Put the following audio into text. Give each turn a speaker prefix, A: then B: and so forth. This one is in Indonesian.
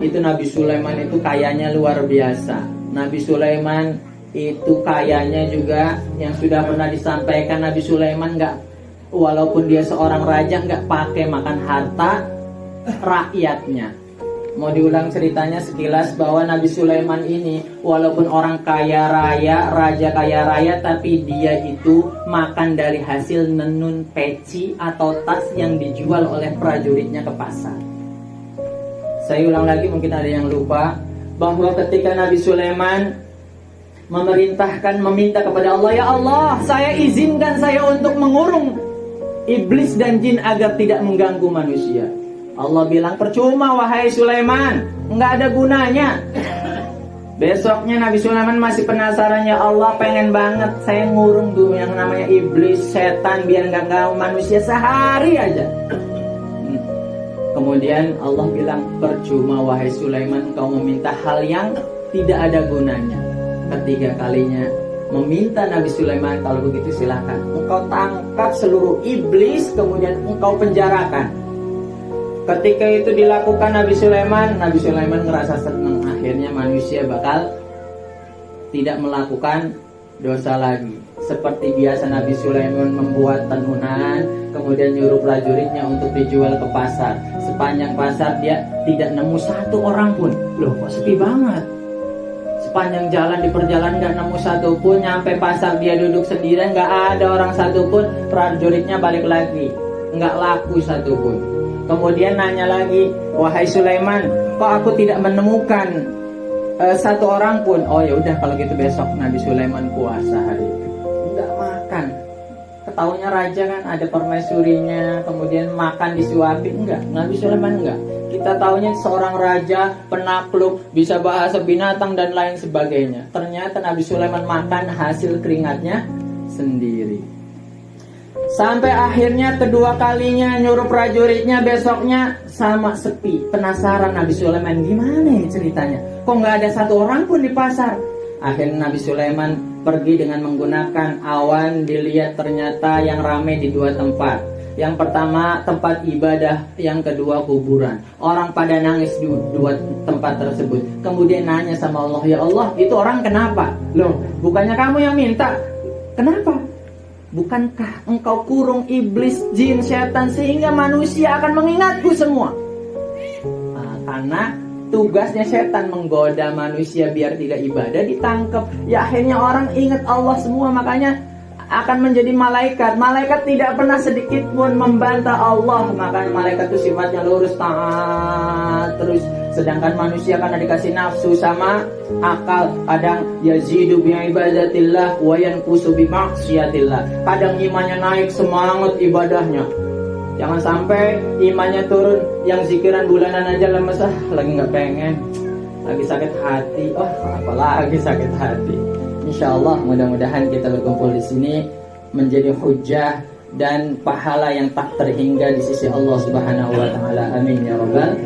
A: itu Nabi Sulaiman itu kayanya luar biasa. Nabi Sulaiman itu kayanya juga yang sudah pernah disampaikan, Nabi Sulaiman walaupun dia seorang raja nggak pakai makan harta rakyatnya. Mau diulang ceritanya sekilas bahwa Nabi Sulaiman ini walaupun orang kaya raya, raja kaya raya, tapi dia itu makan dari hasil nenun peci atau tas yang dijual oleh prajuritnya ke pasar. Saya ulang lagi, mungkin ada yang lupa, bahwa ketika Nabi Sulaiman meminta kepada Allah, ya Allah, saya izinkan saya untuk mengurung iblis dan jin agar tidak mengganggu manusia. Allah bilang, percuma wahai Sulaiman, nggak ada gunanya. Besoknya Nabi Sulaiman masih penasaran, ya Allah, pengen banget saya ngurung tuh yang namanya iblis, setan, biar nggak ganggu manusia sehari aja. Kemudian Allah bilang, percuma wahai Sulaiman, kau meminta hal yang tidak ada gunanya. Ketiga kalinya meminta Nabi Sulaiman, kalau begitu silakan engkau tangkap seluruh iblis, kemudian engkau penjarakan. Ketika itu dilakukan Nabi Sulaiman ngerasa senang, akhirnya manusia bakal tidak melakukan dosa lagi. Seperti biasa Nabi Sulaiman membuat tenunan, kemudian nyuruh prajuritnya untuk dijual ke pasar. Sepanjang pasar dia tidak nemu satu orang pun. Loh, kok sepi banget. Sepanjang jalan di perjalanan gak nemu satu pun. Nyampe pasar dia duduk sendirian, gak ada orang satu pun. Prajuritnya balik lagi, gak laku satu pun. Kemudian nanya lagi, wahai Sulaiman, kok aku tidak menemukan satu orang pun? Oh ya udah, kalau gitu besok Nabi Sulaiman puasa hari itu, nggak makan. Ketahunya raja kan ada permaisurinya, kemudian makan disuapin. Enggak, Nabi Sulaiman enggak. Kita tahunya seorang raja penakluk, bisa bahasa binatang dan lain sebagainya. Ternyata Nabi Sulaiman makan hasil keringatnya sendiri. Sampai akhirnya kedua kalinya nyuruh prajuritnya, besoknya sama sepi. Penasaran Nabi Sulaiman, gimana ya ceritanya? Kok nggak ada satu orang pun di pasar? Akhirnya Nabi Sulaiman pergi dengan menggunakan awan. Dilihat ternyata yang ramai di dua tempat. Yang pertama tempat ibadah, yang kedua kuburan. Orang pada nangis di dua tempat tersebut. Kemudian nanya sama Allah, ya Allah, itu orang kenapa? Loh, bukannya kamu yang minta? Kenapa? Bukankah engkau kurung iblis, jin, setan sehingga manusia akan mengingatku semua? Karena tugasnya setan menggoda manusia biar tidak ibadah, ditangkap. Ya akhirnya orang ingat Allah semua, makanya akan menjadi malaikat. Malaikat tidak pernah sedikit pun membantah Allah. Makanya malaikat itu sifatnya lurus, taat terus. Sedangkan manusia karena dikasih nafsu sama akal, kadang yazidu bi ibadatillah wa yanqusu bi maksiatillah. Kadang imannya naik, semangat ibadahnya. Jangan sampai imannya turun, yang zikiran bulanan aja lemes, lagi nggak pengen, lagi sakit hati, apalagi sakit hati. Insyaallah mudah-mudahan kita berkumpul di sini menjadi hujjah dan pahala yang tak terhingga di sisi Allah Subhanahu wa taala. Amin ya rabbal